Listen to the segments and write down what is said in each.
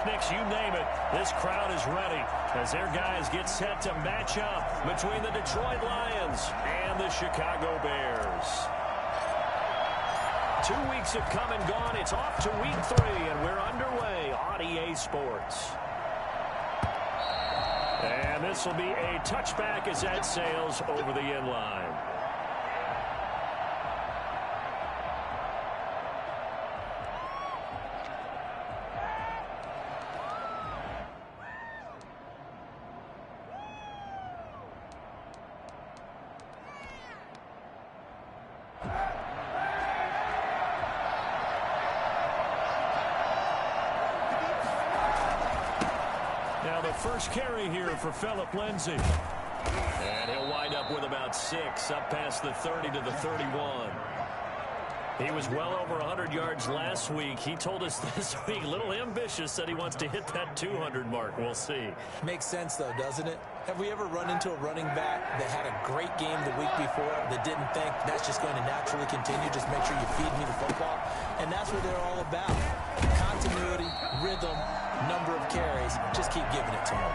picnics, you name it. This crowd is ready as their guys get set to match up between the Detroit Lions and the Chicago Bears. 2 weeks have come and gone. It's off to week 3, and we're underway on EA Sports. And this will be a touchback as that sails over the end line. Now the first carry here for Phillip Lindsay. And he'll wind up with about 6, up past the 30 to the 31. He was well over 100 yards last week. He told us this week, a little ambitious, said he wants to hit that 200 mark. We'll see. Makes sense, though, doesn't it? Have we ever run into a running back that had a great game the week before that didn't think that's just going to naturally continue? Just make sure you feed me the football. And that's what they're all about. Continuity, rhythm, number of carries. Just keep giving it to them.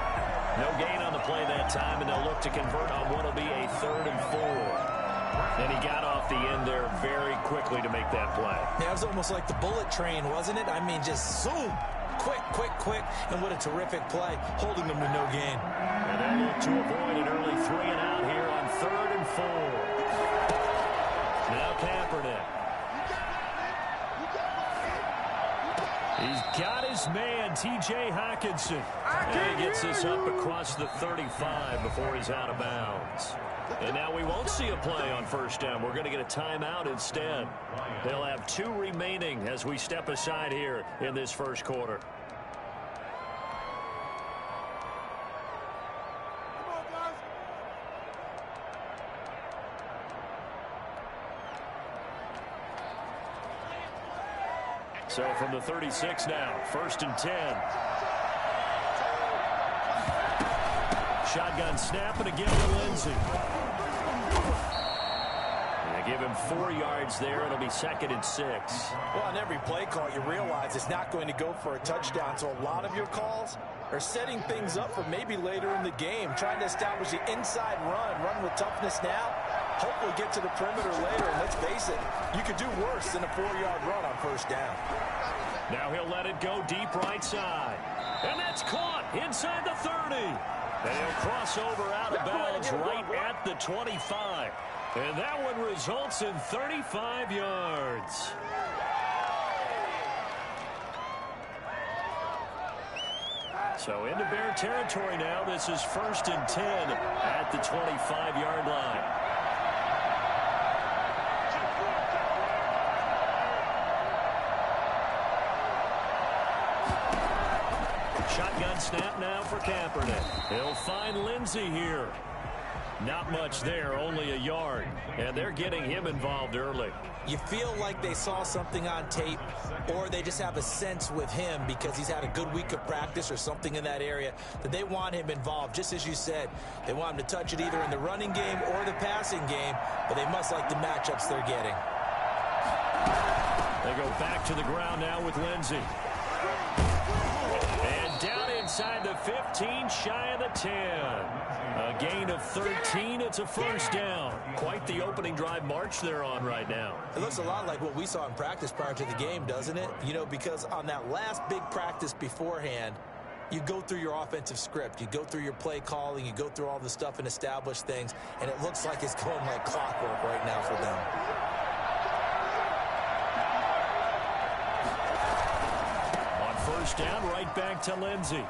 No gain on the play that time, and they'll look to convert on what will be a 3rd and 4. And he got off the end there very quickly to make that play. Yeah, it was almost like the bullet train, wasn't it? I mean, just zoom. Quick, quick, quick. And what a terrific play, holding them to no gain. And they look to avoid an early 3 and out here on 3rd and 4. Now Kaepernick. He's got his man, T.J. Hockenson. And he gets this up across the 35 before he's out of bounds. And now we won't see a play on first down. We're going to get a timeout instead. They'll have 2 remaining as we step aside here in this first quarter. So from the 36 now, 1st and 10. Shotgun snap, and again to Lindsay. They give him 4 yards there. It'll be 2nd and 6. Well, on every play call, you realize it's not going to go for a touchdown. So a lot of your calls are setting things up for maybe later in the game, trying to establish the inside run with toughness now. Hopefully get to the perimeter later, and let's face it, you could do worse than a 4-yard run on first down. Now he'll let it go deep right side. And that's caught inside the 30. And he'll cross over out of bounds right at the 25. And that one results in 35 yards. So into Bear territory now. This is 1st and 10 at the 25-yard line. Shotgun snap now for Kaepernick. He'll find Lindsay here. Not much there, only a yard. And they're getting him involved early. You feel like they saw something on tape, or they just have a sense with him because he's had a good week of practice or something in that area that they want him involved. Just as you said, they want him to touch it either in the running game or the passing game, but they must like the matchups they're getting. They go back to the ground now with Lindsay. Down inside the 15, shy of the 10. A gain of 13. It's a first down. Quite the opening drive march they're on right now. It looks a lot like what we saw in practice prior to the game, doesn't it? You know, because on that last big practice beforehand, you go through your offensive script. You go through your play calling. You go through all the stuff and establish things. And it looks like it's going like clockwork right now for them. First down, right back to Lindsay.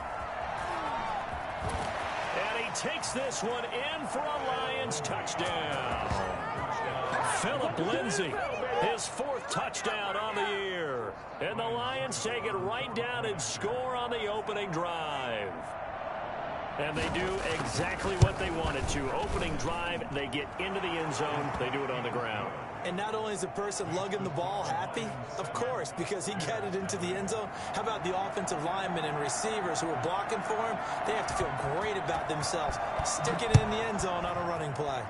And he takes this one in for a Lions touchdown. Phillip Lindsay, his 4th touchdown on the year. And the Lions take it right down and score on the opening drive. And they do exactly what they wanted to. Opening drive, they get into the end zone. They do it on the ground. And not only is the person lugging the ball happy, of course, because he got it into the end zone. How about the offensive linemen and receivers who are blocking for him? They have to feel great about themselves, sticking it in the end zone on a running play.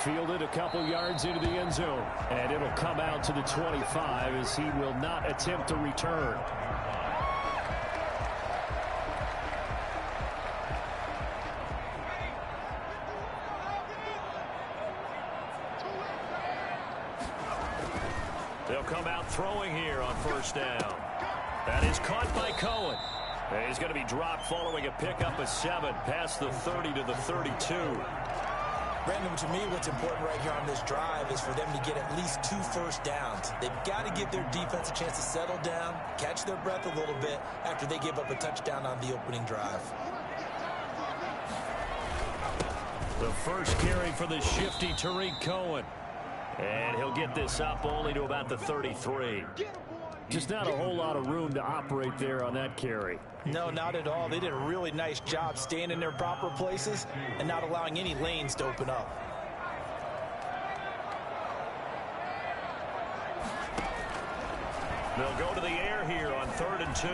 Fielded a couple yards into the end zone. And it'll come out to the 25 as he will not attempt to return. They'll come out throwing here on first down. That is caught by Cohen. And he's going to be dropped following a pickup of 7 past the 30 to the 32. Brandon, to me, what's important right here on this drive is for them to get at least 2 first downs. They've got to give their defense a chance to settle down, catch their breath a little bit after they give up a touchdown on the opening drive. The first carry for the shifty Tariq Cohen. And he'll get this up only to about the 33. Just not a whole lot of room to operate there on that carry. No, not at all. They did a really nice job staying in their proper places and not allowing any lanes to open up. They'll go to the air here on 3rd and 2.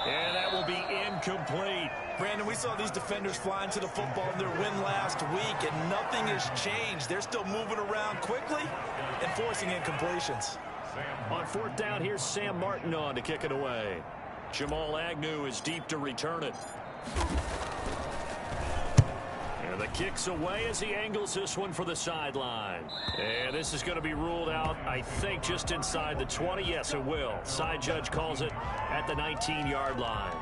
And that will be incomplete. Brandon, we saw these defenders flying to the football in their win last week, and nothing has changed. They're still moving around quickly and forcing incompletions. On 4th down, here's Sam Martin on to kick it away. Jamal Agnew is deep to return it. And the kick's away as he angles this one for the sideline. And this is going to be ruled out, I think, just inside the 20. Yes, it will. Side judge calls it at the 19-yard line.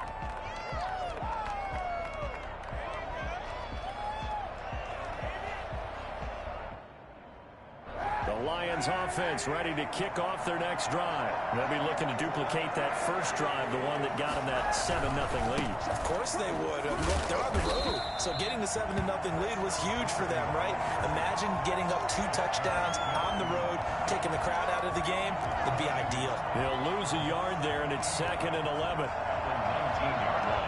Lions offense ready to kick off their next drive. They'll be looking to duplicate that first drive, the one that got them that 7-0 lead. Of course they would. Look, they're on the road, so getting the 7-0 lead was huge for them, right? Imagine getting up 2 touchdowns on the road, taking the crowd out of the game. Would be ideal. They'll lose a yard there, and it's 2nd and 11. 19-yard line.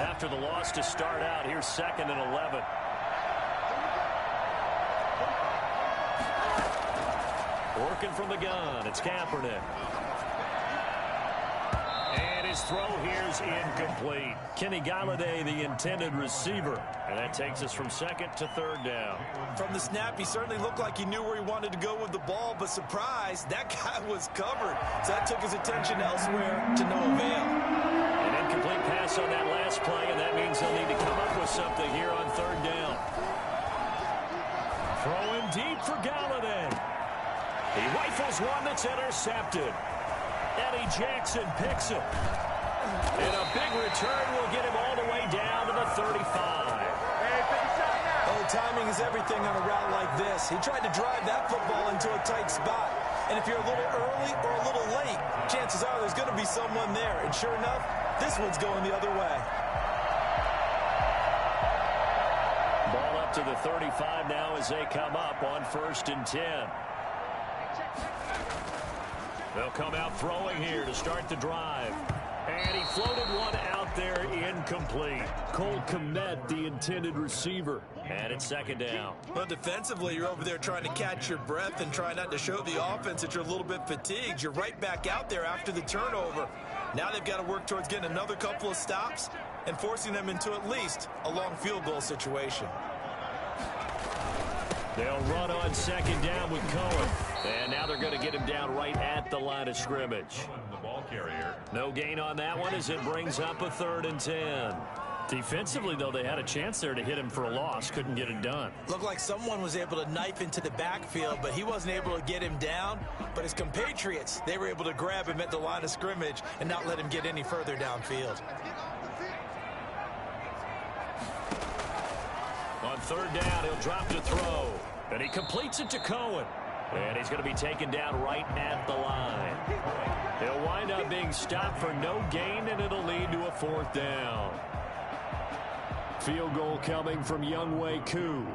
After the loss to start out, here's 2nd and 11. Working from the gun, it's Kaepernick. And his throw here's incomplete. Kenny Galladay, the intended receiver. And that takes us from 2nd to 3rd down. From the snap, he certainly looked like he knew where he wanted to go with the ball, but surprise, that guy was covered. So that took his attention elsewhere to no avail. An incomplete pass on that last play, and that means they'll need to come up with something here on 3rd down. Throwing deep for Galladay. He rifles one that's intercepted. Eddie Jackson picks it. And a big return will get him all the way down to the 35. Oh, timing is everything on a route like this. He tried to drive that football into a tight spot. And if you're a little early or a little late, chances are there's going to be someone there. And sure enough, this one's going the other way. Ball up to the 35 now as they come up on 1st and 10. They'll come out throwing here to start the drive. And he floated one out there incomplete. Cole Kmet, the intended receiver. And it's 2nd down. Well, defensively, you're over there trying to catch your breath and try not to show the offense that you're a little bit fatigued. You're right back out there after the turnover. Now they've got to work towards getting another couple of stops and forcing them into at least a long field goal situation. They'll run on 2nd down with Cohen. And now they're going to get him down right at the line of scrimmage. The ball carrier. No gain on that one as it brings up a 3rd and 10. Defensively, though, they had a chance there to hit him for a loss. Couldn't get it done. Looked like someone was able to knife into the backfield, but he wasn't able to get him down. But his compatriots, they were able to grab him at the line of scrimmage and not let him get any further downfield. On 3rd down, he'll drop to throw. And he completes it to Cohen. And he's going to be taken down right at the line. He'll wind up being stopped for no gain, and it'll lead to a 4th down. Field goal coming from Younghoe Koo.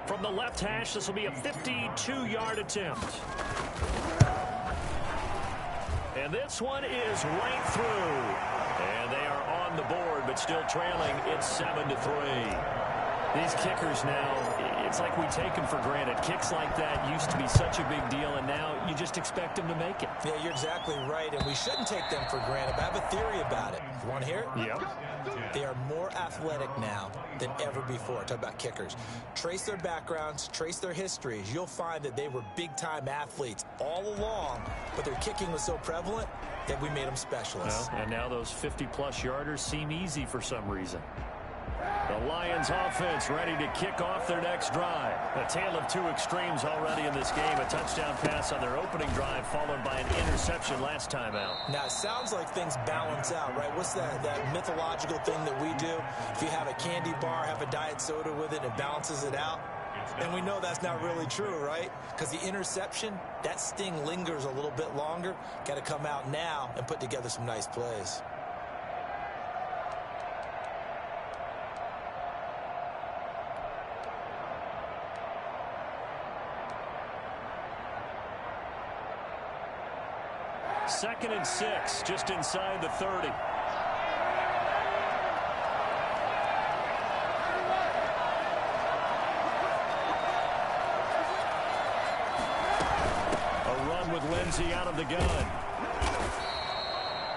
From the left hash, this will be a 52-yard attempt. And this one is right through. And they are on the board, but still trailing. It's 7-3. These kickers now, it's like we take them for granted. Kicks like that used to be such a big deal, and now you just expect them to make it. Yeah, you're exactly right, and we shouldn't take them for granted. But I have a theory about it. You want to hear it? Yep. They are more athletic now than ever before. Talk about kickers. Trace their backgrounds, trace their histories. You'll find that they were big-time athletes all along, but their kicking was so prevalent that we made them specialists. Well, and now those 50-plus yarders seem easy for some reason. The Lions offense ready to kick off their next drive. A tale of two extremes already in this game. A touchdown pass on their opening drive followed by an interception last time out. Now, it sounds like things balance out, right? What's that mythological thing that we do? If you have a candy bar, have a diet soda with it, it balances it out. And we know that's not really true, right? Because the interception, that sting lingers a little bit longer. Got to come out now and put together some nice plays. Second and 6, just inside the 30. A run with Lindsey out of the gun.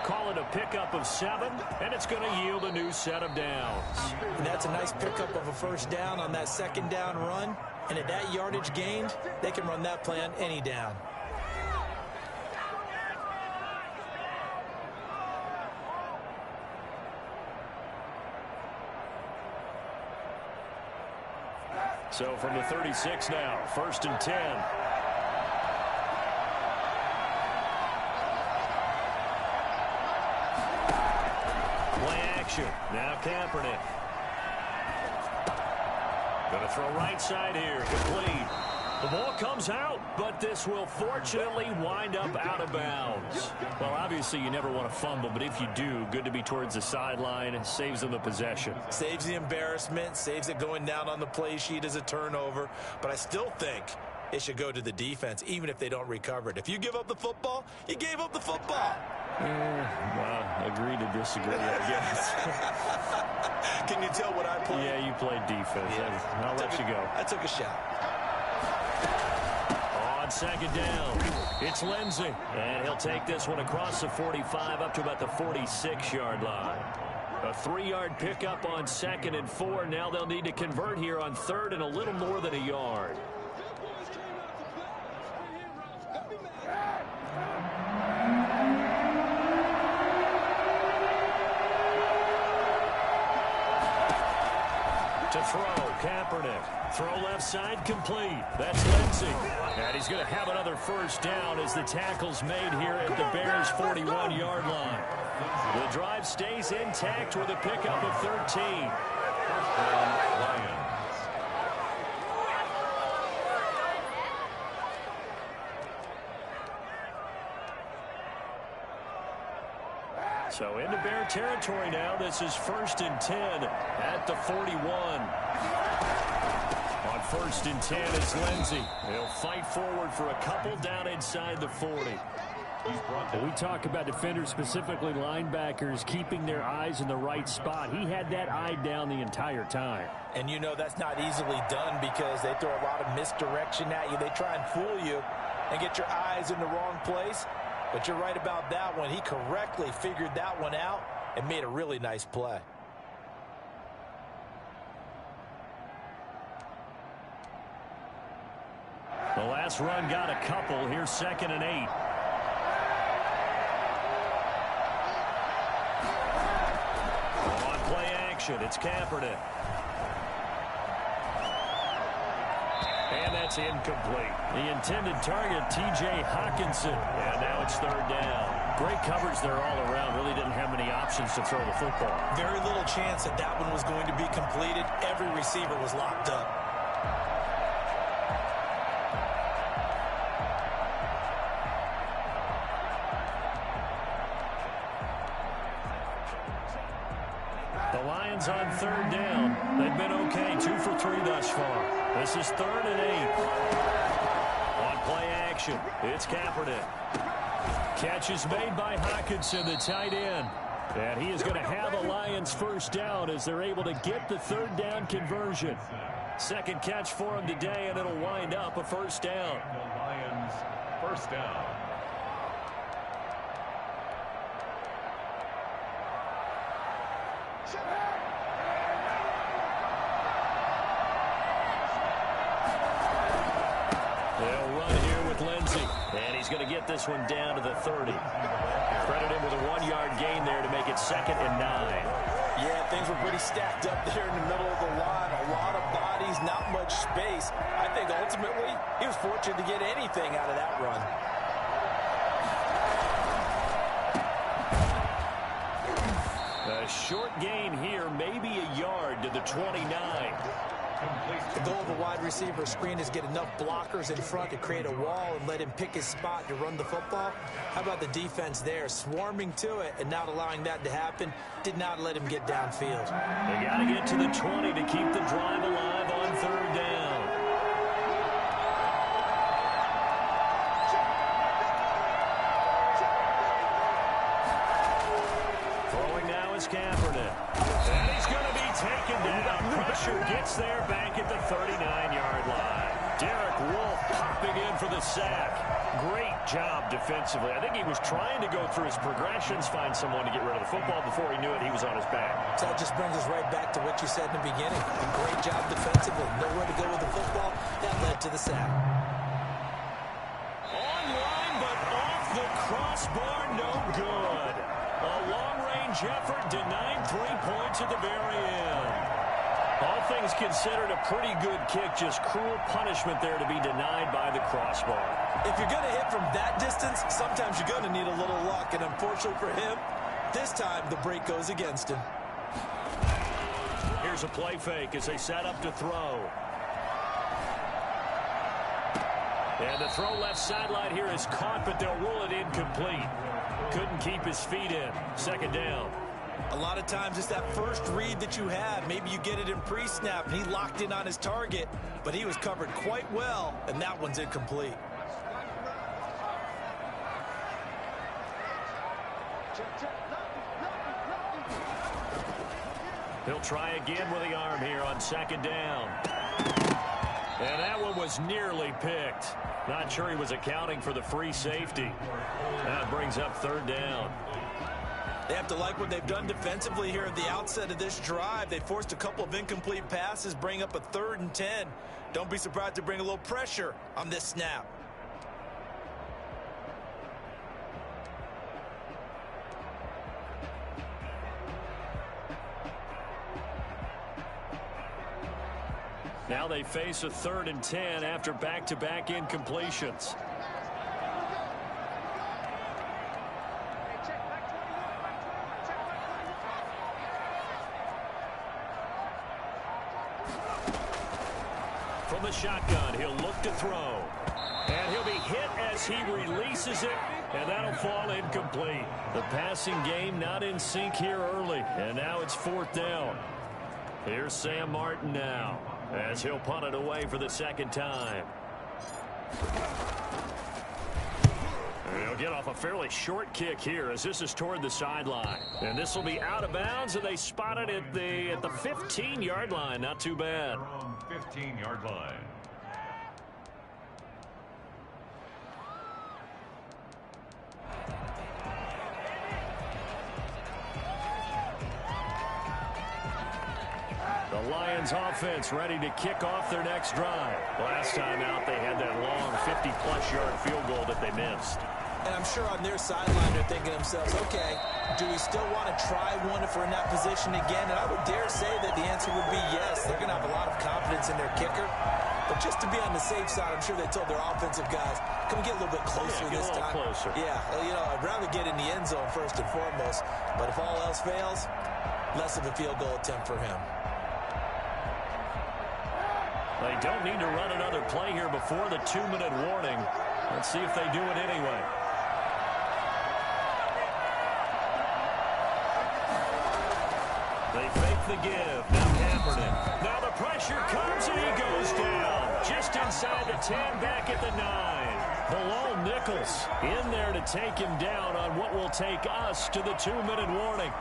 Call it a pickup of 7, and it's going to yield a new set of downs. And that's a nice pickup of a first down on that second down run. And at that yardage gained, they can run that play on any down. So from the 36 now, 1st and 10. Play action. Now Kaepernick. Going to throw right side here. Complete. The ball comes out, but this will fortunately wind up out of bounds. Well, obviously you never want to fumble, but if you do, good to be towards the sideline. It saves them the possession. Saves the embarrassment, saves it going down on the play sheet as a turnover. But I still think it should go to the defense, even if they don't recover it. If you give up the football, you gave up the football. Agree to disagree, I guess. Can you tell what I played? Yeah, you played defense. Yeah. I'll let you go. I took a shot. On second down, it's Lindsey. And he'll take this one across the 45 up to about the 46-yard line. A 3-yard pickup on 2nd and 4. Now they'll need to convert here on 3rd and a little more than a yard. To throw, Kaepernick. Throw left side, complete. That's Lindsey. And he's going to have another first down as the tackle's made here at the Bears' 41-yard line. The drive stays intact with a pickup of 13. So into Bear territory now. This is 1st and 10 at the 41. On 1st and 10 is Lindsey. He'll fight forward for a couple down inside the 40. We talk about defenders, specifically linebackers, keeping their eyes in the right spot. He had that eye down the entire time. And you know that's not easily done because they throw a lot of misdirection at you. They try and fool you and get your eyes in the wrong place. But you're right about that one. He correctly figured that one out and made a really nice play. The last run got a couple. Here's 2nd and 8. On play action, it's Kaepernick. And that's incomplete. The intended target, T.J. Hawkinson. And now it's 3rd down. Great coverage there all around. Really didn't have many options to throw the football. Very little chance that that one was going to be completed. Every receiver was locked up. The Lions on 3rd down. They've been okay, 2 for 3 thus far. This is 3rd and 8. On play action, it's Kaepernick. Catch is made by Hawkinson, the tight end. And he is going to have a Lions first down as they're able to get the third down conversion. Second catch for him today, and it'll wind up a first down. The Lions first down. They'll run here with Lindsey, and he's going to get this one down to the 30. Credit him with a 1-yard gain there to make it 2nd and 9. Yeah, things were pretty stacked up there in the middle of the line. A lot of bodies, not much space. I think ultimately he was fortunate to get anything out of that run. A short gain here, maybe a yard to the 29. The goal of a wide receiver screen is get enough blockers in front to create a wall and let him pick his spot to run the football. How about the defense there, swarming to it and not allowing that to happen? Did not let him get downfield. They got to get to the 20 to keep the drive alive on third down. Throwing now is Kaepernick. And he's going to be taken down. Pressure gets there back at the 39-yard line. Derek Wolfe popping in for the sack. Great job defensively. I think he was trying to go through his progressions, find someone to get rid of the football. Before he knew it, he was on his back. So that just brings us right back to what you said in the beginning. A great job defensively. Nowhere to go with the football. That led to the sack. Online, but off the crossbar, no good. A long-range effort denied 3 points at the very end. All things considered, a pretty good kick. Just cruel punishment there to be denied by the crossbar. If you're going to hit from that distance, sometimes you're going to need a little luck. And unfortunately for him, this time the break goes against him. Here's a play fake as they set up to throw. And the throw left sideline here is caught, but they'll rule it incomplete. Couldn't keep his feet in. Second down. A lot of times it's that first read that you have. Maybe you get it in pre-snap, and he locked in on his target, but he was covered quite well, and that one's incomplete. He'll try again with the arm here on second down. And that one was nearly picked. Not sure he was accounting for the free safety. That brings up third down. They have to like what they've done defensively here at the outset of this drive. They forced a couple of incomplete passes, bring up a 3rd and 10. Don't be surprised to bring a little pressure on this snap. Now they face a 3rd and 10 after back-to-back incompletions. From the shotgun, he'll look to throw. And he'll be hit as he releases it, and that'll fall incomplete. The passing game not in sync here early, and now it's 4th down. Here's Sam Martin now, as he'll punt it away for the second time. He'll get off a fairly short kick here as this is toward the sideline. And this will be out of bounds, and they spot it at the 15-yard line. Not too bad. 15-yard line. The Lions offense ready to kick off their next drive. Last time out, they had that long 50-plus yard field goal that they missed. And I'm sure on their sideline they're thinking to themselves, okay, do we still want to try one if we're in that position again? And I would dare say that the answer would be yes. They're going to have a lot of confidence in their kicker. But just to be on the safe side, I'm sure they told their offensive guys, can we get a little bit closer this time? Closer. Yeah, you know, I'd rather get in the end zone first and foremost. But if all else fails, less of a field goal attempt for him. They don't need to run another play here before the 2-minute warning. Let's see if they do it anyway. They fake the give. Now Kaepernick. Now the pressure comes and he goes down. Just inside the 10, back at the 9. Bilal Nichols in there to take him down on what will take us to the 2-minute warning.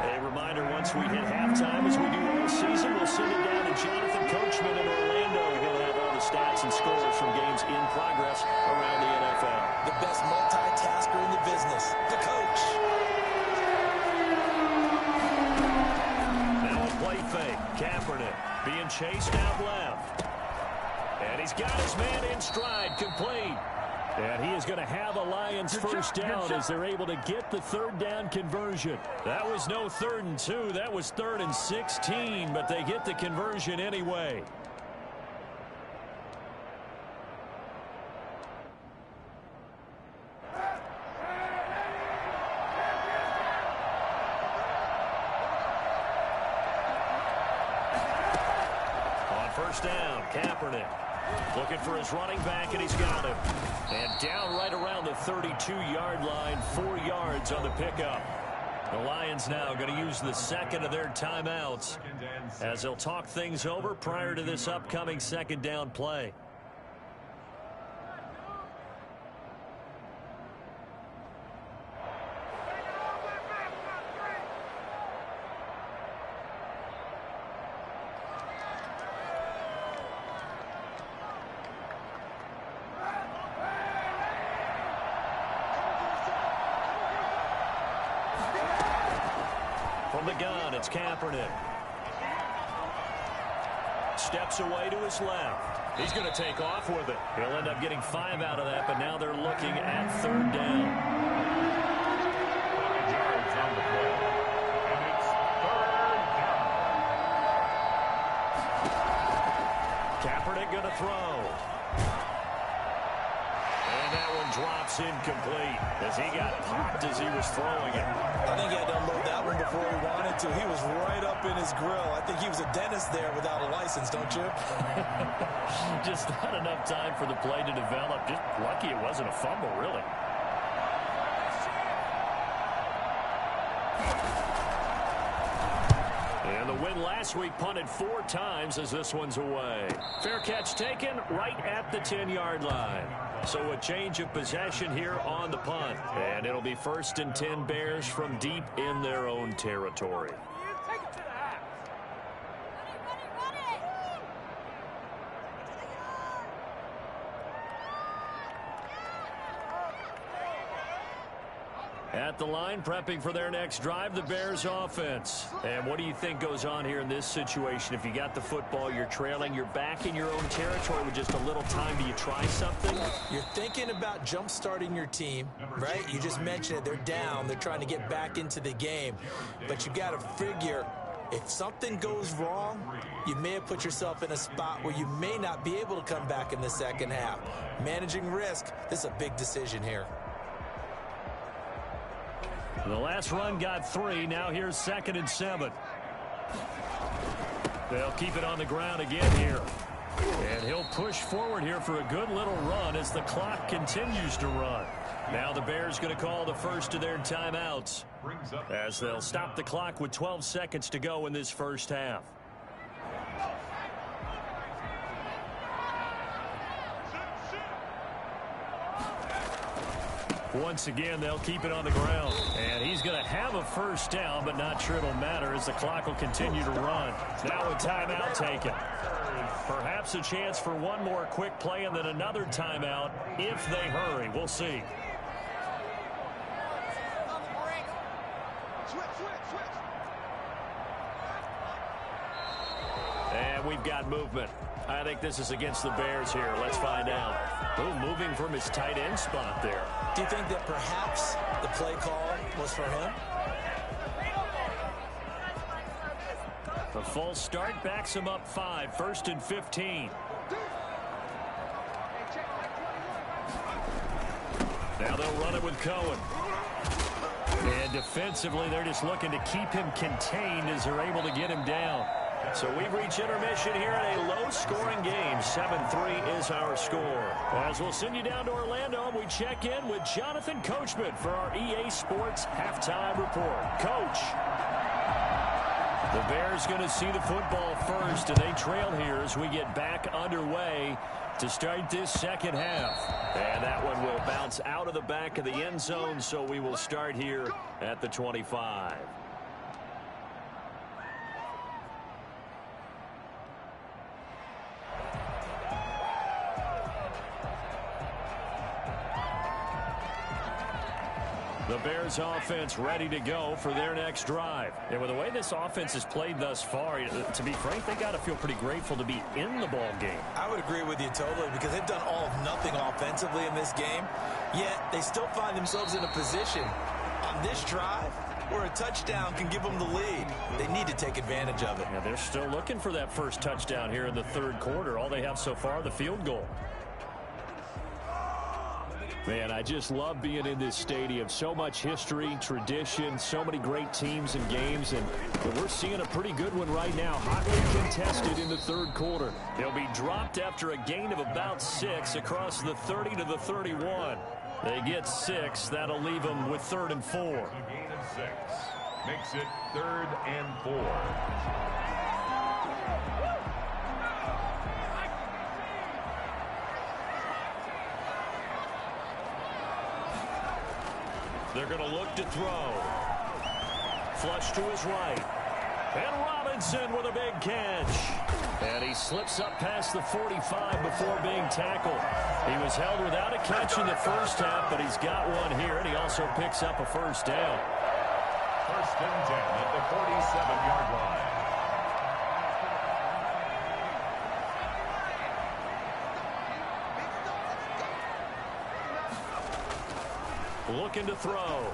A reminder, once we hit halftime, as we do all season, we'll send it down to Jonathan Coachman in Orlando. He'll have all the stats and scores from games in progress around the NFL. The best multitasker in the business, the coach. Now a play fake. Kaepernick being chased out left. And he's got his man in stride, complete. And he is going to have a Lions first down as they're able to get the third down conversion. That was no 3rd and 2. That was 3rd and 16, but they get the conversion anyway. On first down, Kaepernick. Looking for his running back, and he's got him. And down right around the 32-yard line, 4 yards on the pickup. The Lions now going to use the second of their timeouts as they'll talk things over prior to this upcoming second down play. From the gun, it's Kaepernick. Steps away to his left. He's going to take off with it. He'll end up getting 5 out of that, but now they're looking at 3rd down. 5 yards on the play. And it's 3rd down. Kaepernick going to throw. And that one drops incomplete as he got popped as he was throwing it. I think he had to unload that one before he wanted to. He was right up in his grill. I think he was a dentist there without a license, don't you? Just not enough time for the play to develop. Just lucky it wasn't a fumble, really. And the win last week punted 4 times as this one's away. Fair catch taken right at the 10-yard line. So a change of possession here on the punt. And it'll be 1st and 10 Bears from deep in their own territory. At the line, prepping for their next drive, the Bears offense. And what do you think goes on here in this situation? If you got the football, you're trailing, you're back in your own territory with just a little time. Do you try something? You're thinking about jump-starting your team, right? You just mentioned it. They're down. They're trying to get back into the game. But you got to figure, if something goes wrong, you may have put yourself in a spot where you may not be able to come back in the second half. Managing risk, this is a big decision here. The last run got 3. Now here's 2nd and 7. They'll keep it on the ground again here. And he'll push forward here for a good little run as the clock continues to run. Now the Bears going to call the first of their timeouts as they'll stop the clock with 12 seconds to go in this first half. Once again, they'll keep it on the ground. And he's going to have a first down, but not sure it'll matter as the clock will continue to run. Now a timeout taken. Perhaps a chance for one more quick play and then another timeout if they hurry. We'll see. And we've got movement. I think this is against the Bears here. Let's find out. Ooh, moving from his tight end spot there. Do you think that perhaps the play call was for him? A false start backs him up 5. 1st and 15. Now they'll run it with Cohen. And defensively, they're just looking to keep him contained as they're able to get him down. So we've reached intermission here in a low-scoring game. 7-3 is our score. As we'll send you down to Orlando, we check in with Jonathan Coachman for our EA Sports Halftime Report. Coach. The Bears going to see the football first, and they trail here as we get back underway to start this second half. And that one will bounce out of the back of the end zone, so we will start here at the 25. The Bears offense ready to go for their next drive. And with the way this offense has played thus far, to be frank, they got to feel pretty grateful to be in the ball game. I would agree with you totally because they've done all of nothing offensively in this game, yet they still find themselves in a position on this drive where a touchdown can give them the lead. They need to take advantage of it. Yeah, they're still looking for that first touchdown here in the third quarter. All they have so far, the field goal. Man, I just love being in this stadium. So much history, tradition, so many great teams and games, and we're seeing a pretty good one right now. Hotly contested in the third quarter. They'll be dropped after a gain of about 6 across the 30 to the 31. They get 6. That'll leave them with 3rd and 4. A gain of 6 makes it 3rd and 4. They're going to look to throw. Flush to his right. And Robinson with a big catch. And he slips up past the 45 before being tackled. He was held without a catch in the first half, but he's got one here, and he also picks up a first down. 1st and 10 at the 47-yard line. Looking to throw.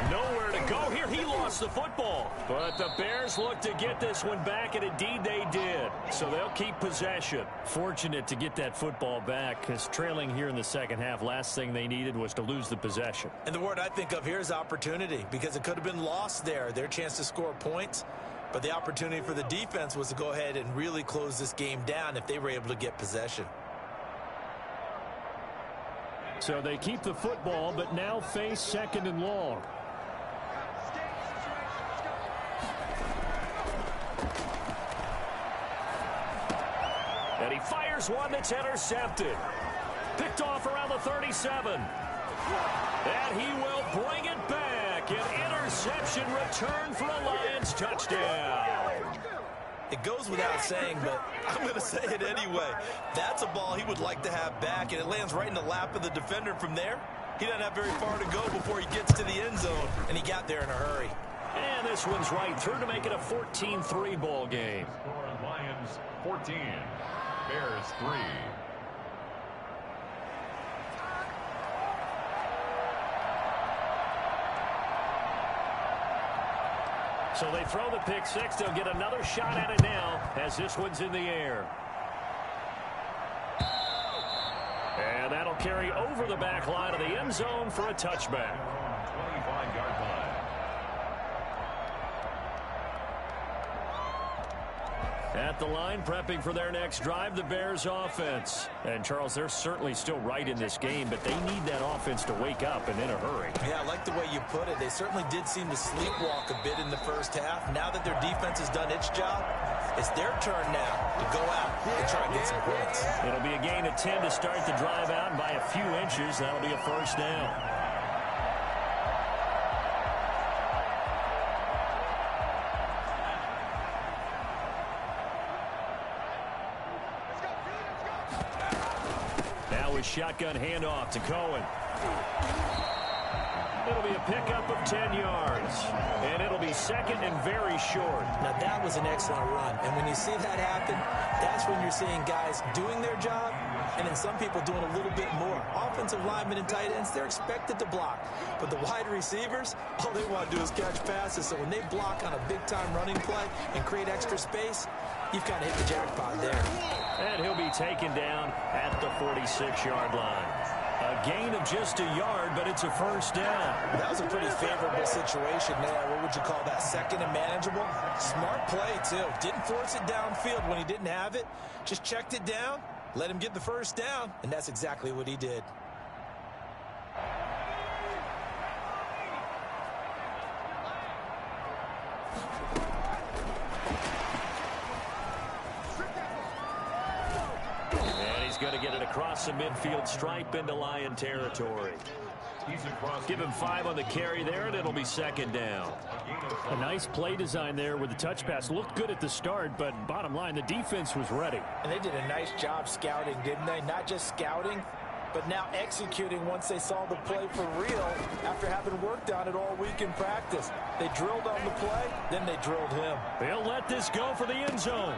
Nowhere to go here. He lost the football. But the Bears look to get this one back, and indeed they did. So they'll keep possession. Fortunate to get that football back, because trailing here in the second half, last thing they needed was to lose the possession. And the word I think of here is opportunity, because it could have been lost there. Their chance to score points. But the opportunity for the defense was to go ahead and really close this game down if they were able to get possession. So they keep the football, but now face 2nd and long. And he fires one that's intercepted. Picked off around the 37. And he will bring it back. An interception return for a Lions touchdown. It goes without saying, but I'm going to say it anyway. That's a ball he would like to have back, and it lands right in the lap of the defender from there. He doesn't have very far to go before he gets to the end zone, and he got there in a hurry. And this one's right through to make it a 14-3 ball game. Score Lions 14, Bears 3. So they throw the pick 6. They'll get another shot at it now as this one's in the air. And that'll carry over the back line of the end zone for a touchback. 25-yard line. At the line, prepping for their next drive, the Bears offense. And, Charles, they're certainly still right in this game, but they need that offense to wake up and in a hurry. Yeah, I like the way you put it. They certainly did seem to sleepwalk a bit in the first half. Now that their defense has done its job, it's their turn now to go out and try and get some points. It'll be a gain of 10 to start the drive out, and by a few inches, that'll be a first down. Shotgun handoff to Cohen. It'll be a pickup of 10 yards. And it'll be 2nd and very short. Now, that was an excellent run. And when you see that happen, that's when you're seeing guys doing their job and then some people doing a little bit more. Offensive linemen and tight ends, they're expected to block. But the wide receivers, all they want to do is catch passes. So when they block on a big-time running play and create extra space, you've kind of hit the jackpot there. And he'll be taken down at the 46-yard line. A gain of just a yard, but it's a first down. That was a pretty favorable situation there. What would you call that? Second and manageable? Smart play, too. Didn't force it downfield when he didn't have it. Just checked it down, let him get the first down, and that's exactly what he did. Going to get it across the midfield stripe into Lion territory. Give him 5 on the carry there, and it'll be second down. A nice play design there with the touch pass. Looked good at the start, but bottom line, the defense was ready. And they did a nice job scouting, didn't they? Not just scouting, but now executing once they saw the play for real after having worked on it all week in practice. They drilled on the play, then they drilled him. They'll let this go for the end zone.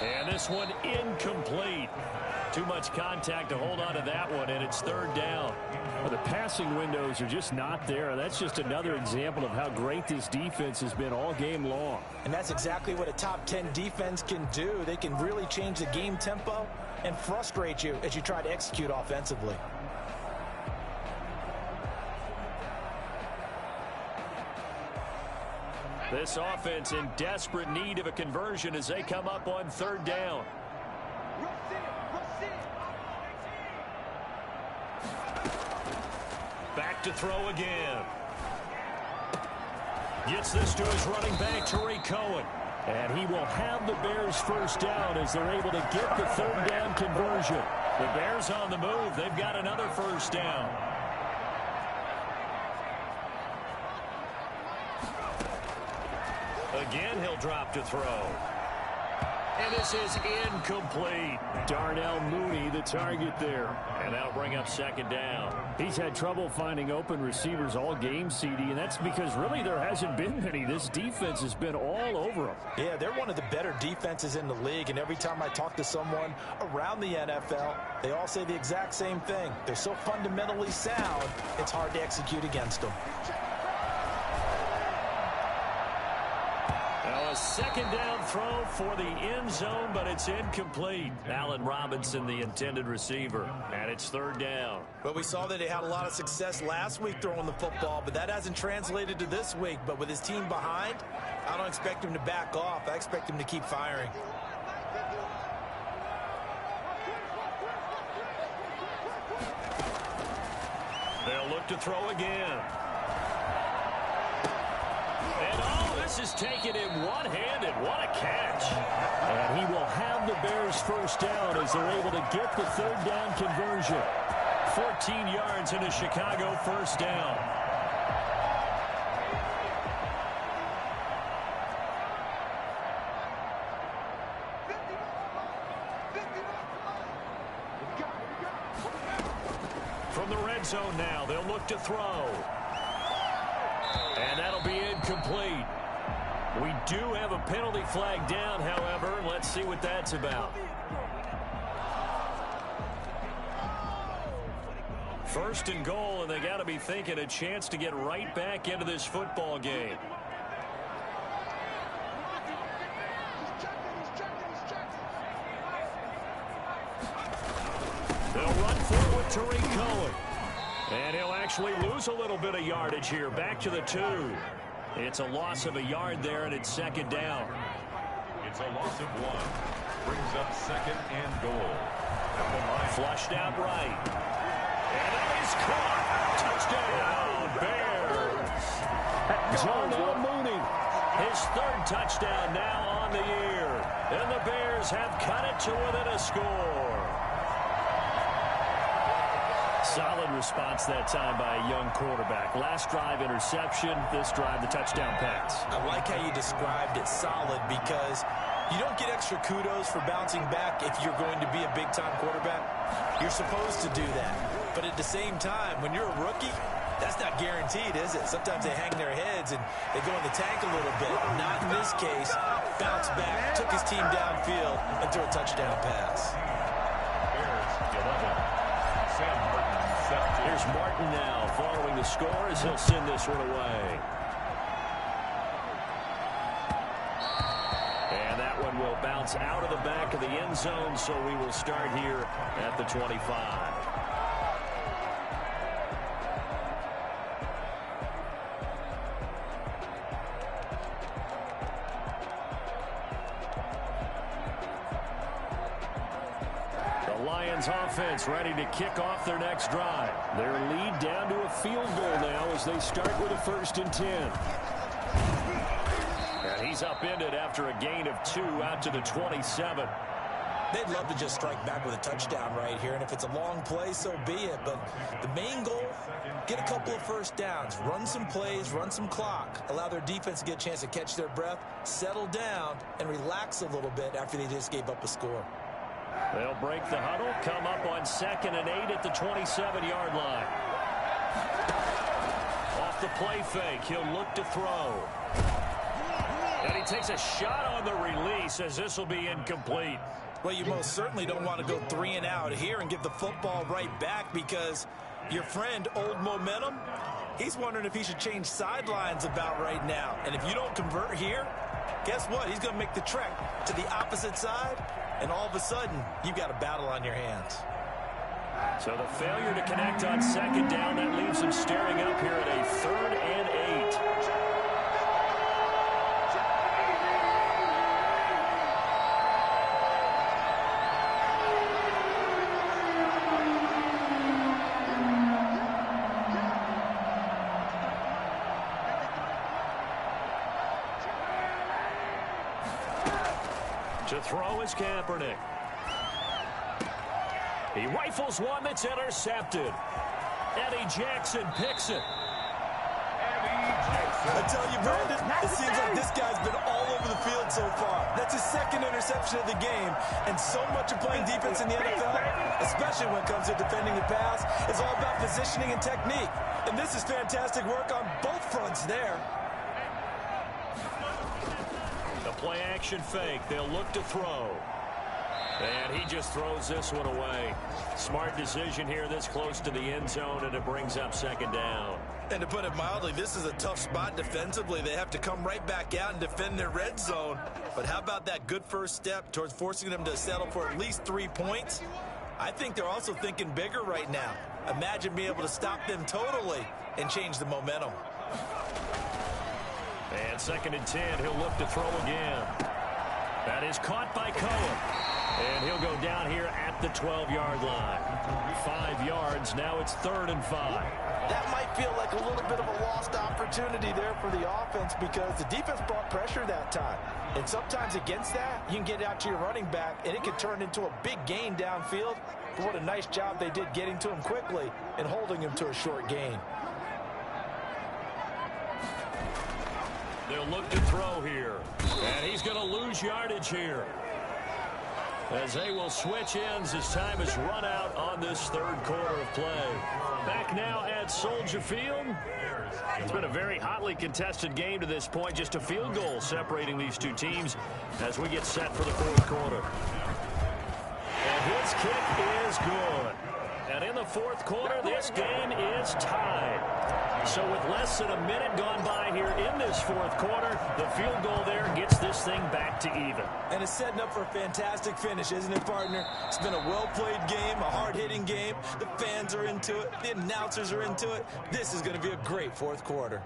And this one incomplete. Too much contact to hold on to that one, and it's third down. Well, the passing windows are just not there. That's just another example of how great this defense has been all game long. And that's exactly what a top 10 defense can do. They can really change the game tempo and frustrate you as you try to execute offensively. This offense in desperate need of a conversion as they come up on third down. Back to throw again. Gets this to his running back, Tariq Cohen. And he will have the Bears first down as they're able to get the third down conversion. The Bears on the move. They've got another first down. Again, he'll drop to throw. And this is incomplete. Darnell Mooney, the target there. And that'll bring up second down. He's had trouble finding open receivers all game, CD, and that's because really there hasn't been many. This defense has been all over them. Yeah, they're one of the better defenses in the league, and every time I talk to someone around the NFL, they all say the exact same thing. They're so fundamentally sound, it's hard to execute against them. A second down throw for the end zone, but it's incomplete. Allen Robinson, the intended receiver, and it's third down. Well, we saw that he had a lot of success last week throwing the football, but that hasn't translated to this week. But with his team behind, I don't expect him to back off. I expect him to keep firing. They'll look to throw again. This is taken in one-handed. What a catch. And he will have the Bears first down as they're able to get the third down conversion. 14 yards in a Chicago first down. From the red zone now, they'll look to throw. And that'll be incomplete. We do have a penalty flag down, however. Let's see what that's about. First and goal, and they got to be thinking a chance to get right back into this football game. They'll run for it with Tariq Cohen. And he'll actually lose a little bit of yardage here. Back to the 2. It's a loss of a yard there, and it's second down. It's a loss of 1. Brings up second and goal. Flushed out right. And that is caught. Touchdown, Bears. Darnell Mooney. His third touchdown now on the year. And the Bears have cut it to within a score. Solid response that time by a young quarterback. Last drive, interception. This drive, the touchdown pass. I like how you described it, solid, because you don't get extra kudos for bouncing back if you're going to be a big-time quarterback. You're supposed to do that. But at the same time, when you're a rookie, that's not guaranteed, is it? Sometimes they hang their heads and they go in the tank a little bit. Not in this case. Bounced back, took his team downfield, and threw a touchdown pass. Bears 11. Sam Martin. Here's Martin now following the score as he'll send this one away. And that one will bounce out of the back of the end zone, so we will start here at the 25. Lions offense ready to kick off their next drive. Their lead down to a field goal now as they start with a 1st and 10. And he's upended after a gain of 2 out to the 27. They'd love to just strike back with a touchdown right here, and if it's a long play, so be it. But the main goal, get a couple of first downs, run some plays, run some clock, allow their defense to get a chance to catch their breath, settle down, and relax a little bit after they just gave up a score. They'll break the huddle, come up on 2nd and 8 at the 27-yard line. Off the play fake, he'll look to throw. And he takes a shot on the release as this will be incomplete. Well, you most certainly don't want to go 3 and out here and give the football right back because your friend, Old Momentum, he's wondering if he should change sidelines about right now. And if you don't convert here, guess what? He's going to make the trek to the opposite side, and all of a sudden, you've got a battle on your hands. So the failure to connect on 2nd down, that leaves him staring up here at a 3rd and 8. To throw is Kaepernick. He rifles one that's intercepted. Eddie Jackson picks it. I tell you, Brandon, it seems like this guy's been all over the field so far. That's his 2nd interception of the game. And so much of playing defense in the NFL, especially when it comes to defending the pass, is all about positioning and technique. And this is fantastic work on both fronts there. Play action fake. They'll look to throw. And he just throws this one away. Smart decision here this close to the end zone, and it brings up 2nd down. And to put it mildly, this is a tough spot defensively. They have to come right back out and defend their red zone. But how about that good first step towards forcing them to settle for at least 3 points? I think they're also thinking bigger right now. Imagine being able to stop them totally and change the momentum. And 2nd and 10, he'll look to throw again. That is caught by Cohen. And he'll go down here at the 12-yard line. 5 yards, now it's 3rd and 5. That might feel like a little bit of a lost opportunity there for the offense because the defense brought pressure that time. And sometimes against that, you can get out to your running back, and it can turn into a big gain downfield. But what a nice job they did getting to him quickly and holding him to a short gain. They'll look to throw here. And he's going to lose yardage here. As they will switch ends as time has run out on this 3rd quarter of play. Back now at Soldier Field. It's been a very hotly contested game to this point. Just a field goal separating these two teams as we get set for the 4th quarter. And his kick is good. And in the 4th quarter, this game is tied. So with less than a minute gone by here in this 4th quarter, the field goal there gets this thing back to even. And it's setting up for a fantastic finish, isn't it, partner? It's been a well-played game, a hard-hitting game. The fans are into it. The announcers are into it. This is going to be a great 4th quarter.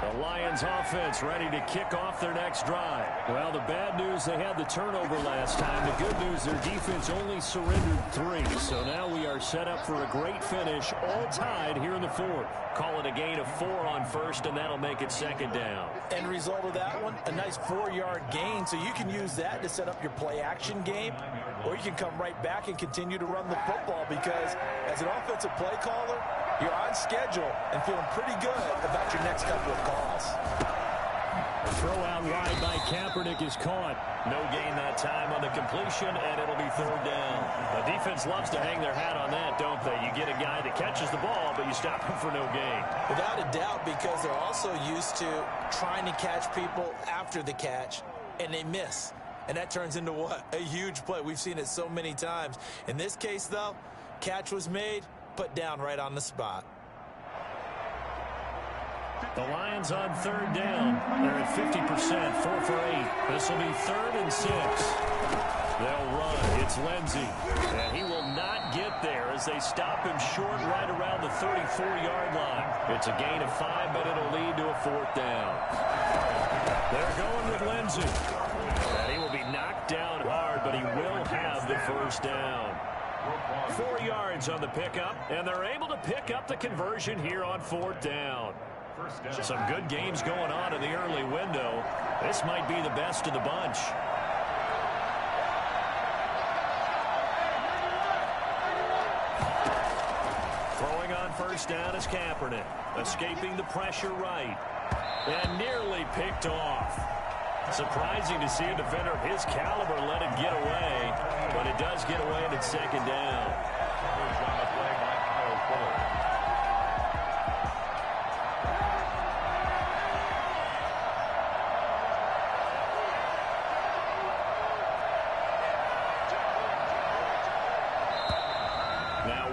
The Lions offense ready to kick off their next drive. Well, the bad news, they had the turnover last time. The good news, their defense only surrendered 3. So now we are set up for a great finish, all tied here in the 4th. Call it a gain of 4 on 1st, and that'll make it 2nd down. End result of that one, a nice 4-yard gain. So you can use that to set up your play-action game, or you can come right back and continue to run the football because as an offensive play caller, you're on schedule and feeling pretty good about your next couple of calls. A throw out wide by Kaepernick is caught. No gain that time on the completion, and it'll be 3rd down. The defense loves to hang their hat on that, don't they? You get a guy that catches the ball, but you stop him for no gain. Without a doubt, because they're also used to trying to catch people after the catch, and they miss. And that turns into what? A huge play. We've seen it so many times. In this case, though, catch was made, put down right on the spot. The Lions on 3rd down. They're at 50%, 4 for 8. This will be 3rd and 6. They'll run. It's Lindsey. And he will not get there as as they stop him short right around the 34-yard line. It's a gain of 5, but it'll lead to a 4th down. They're going with Lindsey. And he will be knocked down hard, but he will have the 1st down. 4 yards on the pickup, and they're able to pick up the conversion here on 4th down. Some good games going on in the early window. This might be the best of the bunch. Throwing on 1st down is Kaepernick. Escaping the pressure right. And nearly picked off. Surprising to see a defender of his caliber let it get away. But it does get away and it's 2nd down.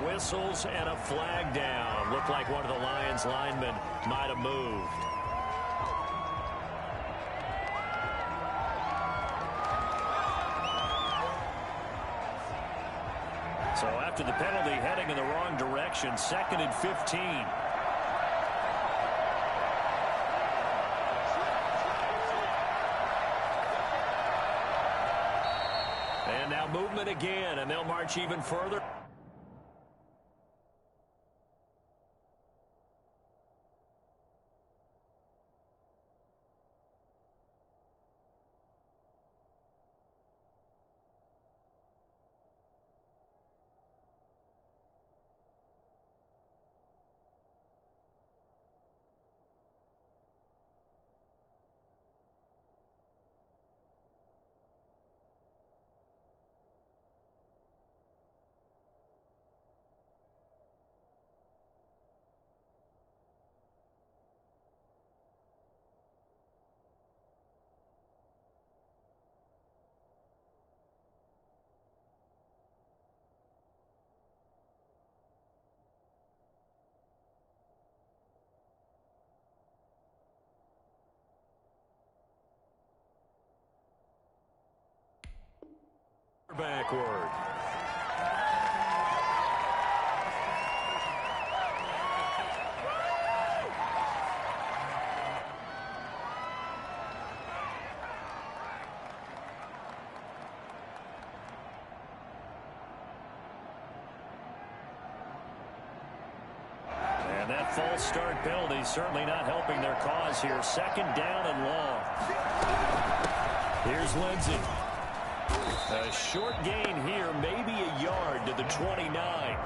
Whistles and a flag down. Looked like one of the Lions linemen might have moved. So after the penalty, heading in the wrong direction, 2nd and 15. And now movement again, and they'll march even further. Backward. And that false start penalty certainly not helping their cause here. 2nd down and long. Here's Lindsey. A short gain here, maybe a yard to the 29.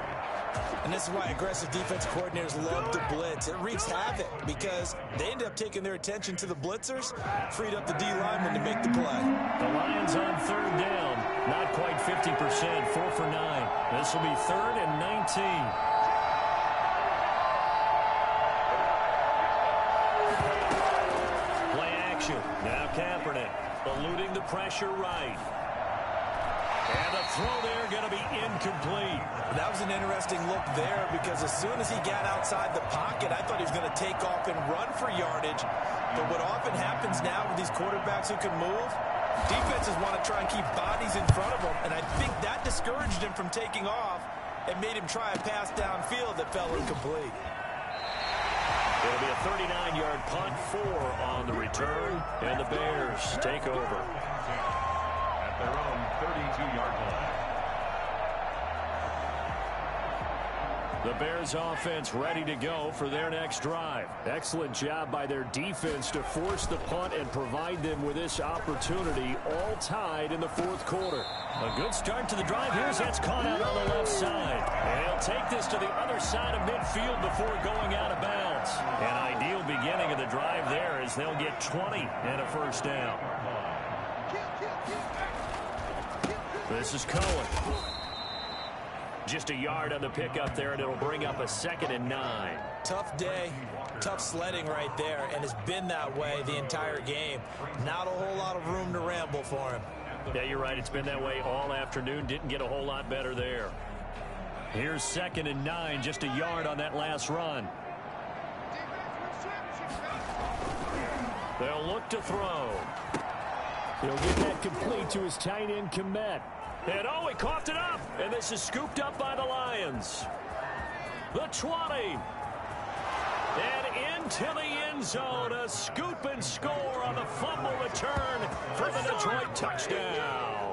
And this is why aggressive defense coordinators love to blitz. It wreaks havoc because they end up taking their attention to the blitzers, freed up the D lineman to make the play. The Lions on 3rd down, not quite 50%, 4 for 9. This will be 3rd and 19. Play action. Now Kaepernick eluding the pressure right. And the throw there going to be incomplete. That was an interesting look there because as soon as he got outside the pocket, I thought he was going to take off and run for yardage. But what often happens now with these quarterbacks who can move, defenses want to try and keep bodies in front of them. And I think that discouraged him from taking off and made him try a pass downfield that fell incomplete. It'll be a 39-yard punt, 4 on the return, and the Bears take over. Their own 32-yard line. The Bears offense ready to go for their next drive. Excellent job by their defense to force the punt and provide them with this opportunity, all tied in the 4th quarter. A good start to the drive. Here's that's caught out on the left side. And he'll take this to the other side of midfield before going out of bounds. An ideal beginning of the drive there as they'll get 20 and a 1st down. This is Cohen. Just a yard on the pickup there, and it'll bring up a 2nd and 9. Tough day, tough sledding right there, and it's been that way the entire game. Not a whole lot of room to ramble for him. Yeah, you're right. It's been that way all afternoon. Didn't get a whole lot better there. Here's 2nd and 9, just a yard on that last run. They'll look to throw. He'll get that complete to his tight end, Komet. And oh, he coughed it up, and they this is scooped up by the Lions. The 20. And into the end zone. A scoop and score on the fumble return for the Detroit touchdown.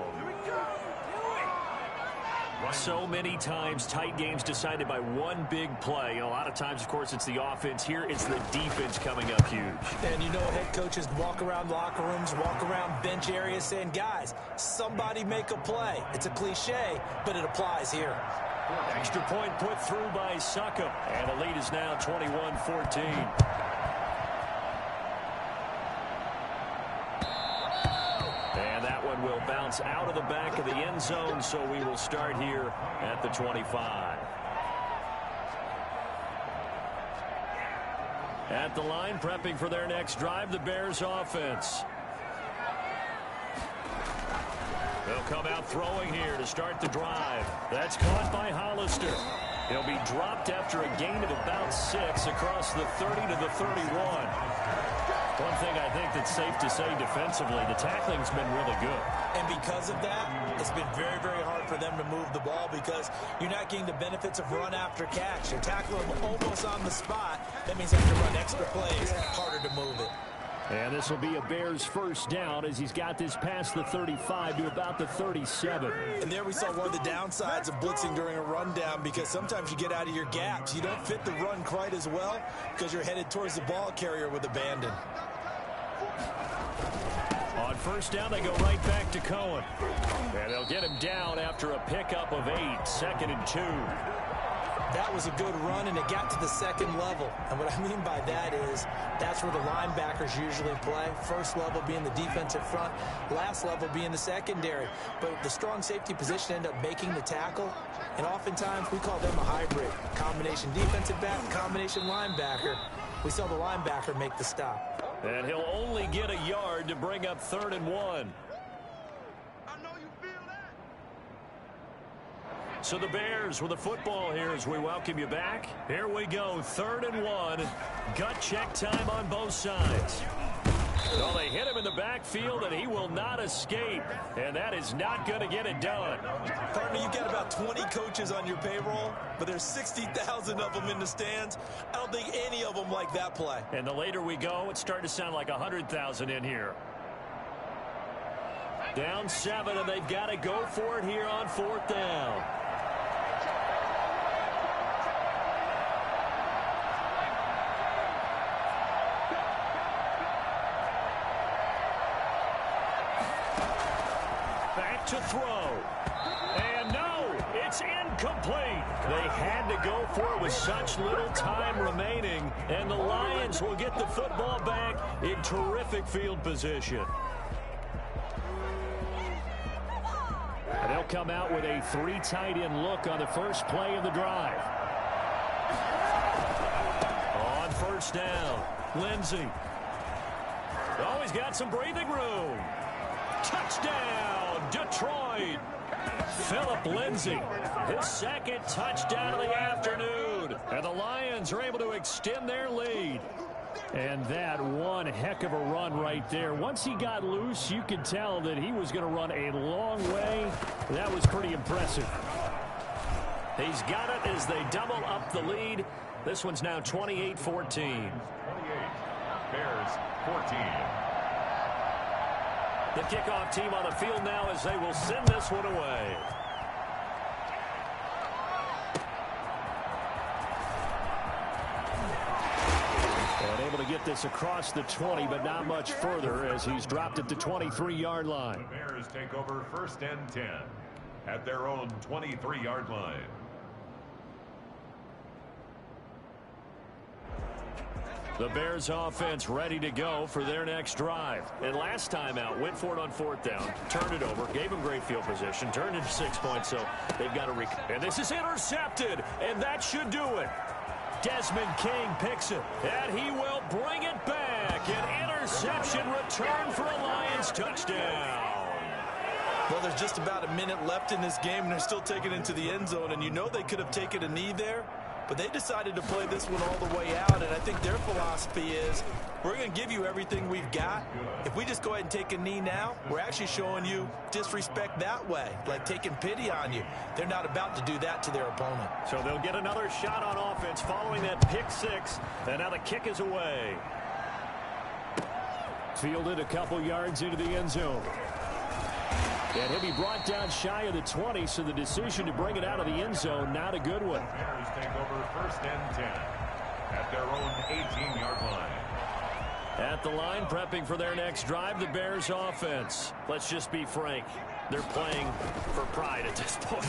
So many times tight games decided by one big play. A lot of times, of course, it's the offense. Here it's the defense coming up huge. And you know, head coaches walk around locker rooms, walk around bench areas saying, guys, somebody make a play. It's a cliche, but it applies here. Extra point put through by Succop. And the lead is now 21-14. And that one will bounce out of the back of the end zone, so we will start here at the 25. At the line, prepping for their next drive, the Bears offense. They'll come out throwing here to start the drive. That's caught by Hollister. He'll be dropped after a gain of about 6 across the 30 to the 31. One thing I think that's safe to say defensively, the tackling's been really good. And because of that, it's been very, very hard for them to move the ball because you're not getting the benefits of run after catch. You're tackling them almost on the spot. That means they have to run extra plays, harder to move it. And this will be a Bears first down as he's got this past the 35 to about the 37. And there we saw one of the downsides of blitzing during a rundown because sometimes you get out of your gaps. You don't fit the run quite as well because you're headed towards the ball carrier with abandon. On first down, they go right back to Cohen. And they'll get him down after a pickup of 8, 2nd and 2. That was a good run, and it got to the second level. And what I mean by that is that's where the linebackers usually play. First level being the defensive front, last level being the secondary. But the strong safety position ended up making the tackle, and oftentimes we call them a hybrid. Combination defensive back, combination linebacker. We saw the linebacker make the stop. And he'll only get a yard to bring up 3rd and 1. So the Bears with the football here as we welcome you back. Here we go, 3rd and 1. Gut check time on both sides. Well, they hit him in the backfield, and he will not escape. And that is not going to get it done. Partner, you've got about 20 coaches on your payroll, but there's 60,000 of them in the stands. I don't think any of them like that play. And the later we go, it's starting to sound like 100,000 in here. Down 7, and they've got to go for it here on 4th down. To throw. And no, it's incomplete. They had to go for it with such little time remaining, and the Lions will get the football back in terrific field position. And they'll come out with a 3 tight end look on the first play of the drive. On first down, Lindsey. Oh, he's got some breathing room. Touchdown, Detroit. Philip Lindsay, his 2nd touchdown of the afternoon. And the Lions are able to extend their lead. And that one heck of a run right there. Once he got loose, you could tell that he was going to run a long way. That was pretty impressive. He's got it as they double up the lead. This one's now 28-14. 28, Bears 14. The kickoff team on the field now as they will send this one away. And able to get this across the 20, but not much further as he's dropped at the 23-yard line. The Bears take over 1st and 10 at their own 23-yard line. The Bears offense ready to go for their next drive. And last time out, went for it on 4th down, turned it over, gave them great field position, turned into 6 points, so they've got to and this is intercepted, and that should do it. Desmond King picks it, and he will bring it back. An interception return for a Lions touchdown. Well, there's just about a minute left in this game, and they're still taking it into the end zone, and you know they could have taken a knee there. but they decided to play this one all the way out, and I think their philosophy is, we're going to give you everything we've got. If we just go ahead and take a knee now, we're actually showing you disrespect that way, like taking pity on you. They're not about to do that to their opponent. So they'll get another shot on offense following that pick six, and now the kick is away. Fielded a couple yards into the end zone. And he'll be brought down shy of the 20, so the decision to bring it out of the end zone, not a good one. Bears take over 1st and 10 at their own 18-yard line. At the line, prepping for their next drive, the Bears offense. Let's just be frank. They're playing for pride at this point.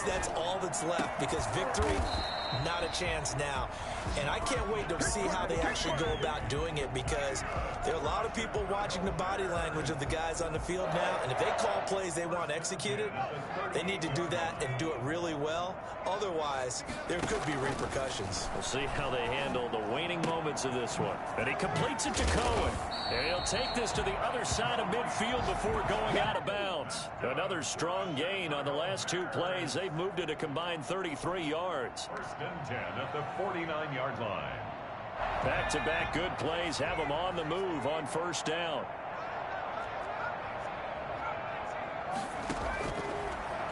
That's all that's left, because victory, not a chance now. And I can't wait to see how they actually go about doing it, because there are a lot of people watching the body language of the guys on the field now, and if they call plays they want executed, they need to do that and do it really well. Otherwise, there could be repercussions. We'll see how they handle the waning moments of this one. And he completes it to Cohen. And he'll take this to the other side of midfield before going out of bounds. Another strong gain on the last two plays. They've moved it a combined 33 yards. 1st and 10 at the 49-yard line. Back-to-back good plays have them on the move on 1st down.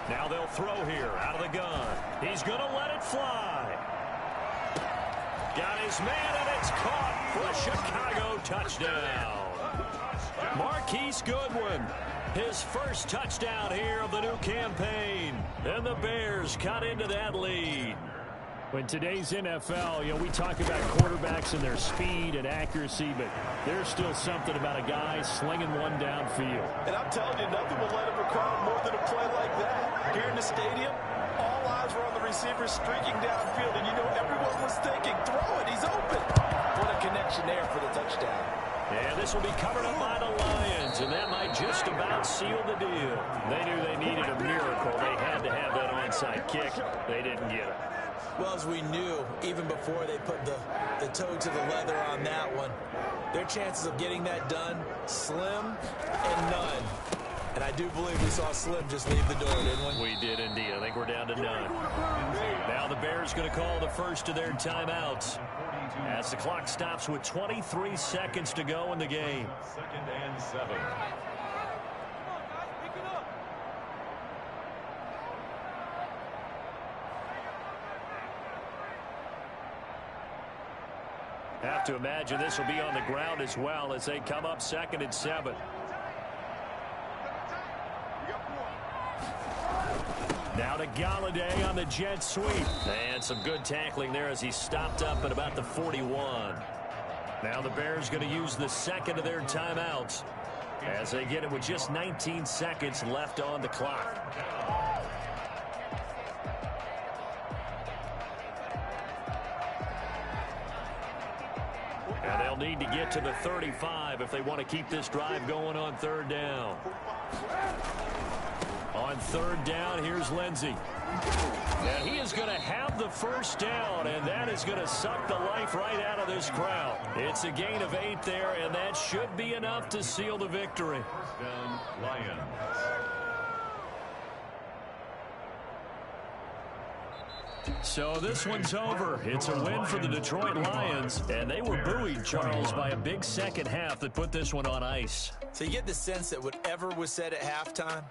Now they'll throw here out of the gun. He's going to let it fly. Got his man, and it's caught for a Chicago touchdown. Marquise Goodwin, his first touchdown here of the new campaign. And the Bears cut into that lead. In today's NFL, we talk about quarterbacks and their speed and accuracy, but there's still something about a guy slinging one downfield. And I'm telling you, nothing will let him crowd more than a play like that. Here in the stadium, all eyes were on the receiver streaking downfield, and everyone was thinking, throw it, he's open. What a connection there for the touchdown. And this will be covered up by the Lions, and that might just about seal the deal. They knew they needed a miracle. They had to have that onside kick. They didn't get it. Well, as we knew, even before they put the toe to the leather on that one, their chances of getting that done, slim and none. And I do believe we saw Slim just leave the door, didn't we? We did indeed. I think we're down to none. Now the Bears going to call the first of their timeouts as the clock stops with 23 seconds to go in the game. 2nd and 7. Have to imagine this will be on the ground as well as they come up 2nd and 7. Now to Galladay on the jet sweep. And some good tackling there as he stopped up at about the 41. Now the Bears going to use the second of their timeouts as they get it with just 19 seconds left on the clock. And they'll need to get to the 35 if they want to keep this drive going on 3rd down. On 3rd down, here's Lindsey. And he is going to have the first down, and that is going to suck the life right out of this crowd. It's a gain of 8 there, and that should be enough to seal the victory. 1st down, Lions. So this one's over. It's a win for the Detroit Lions, and they were buoyed, Charles, by a big second half that put this one on ice. So you get the sense that whatever was said at halftime,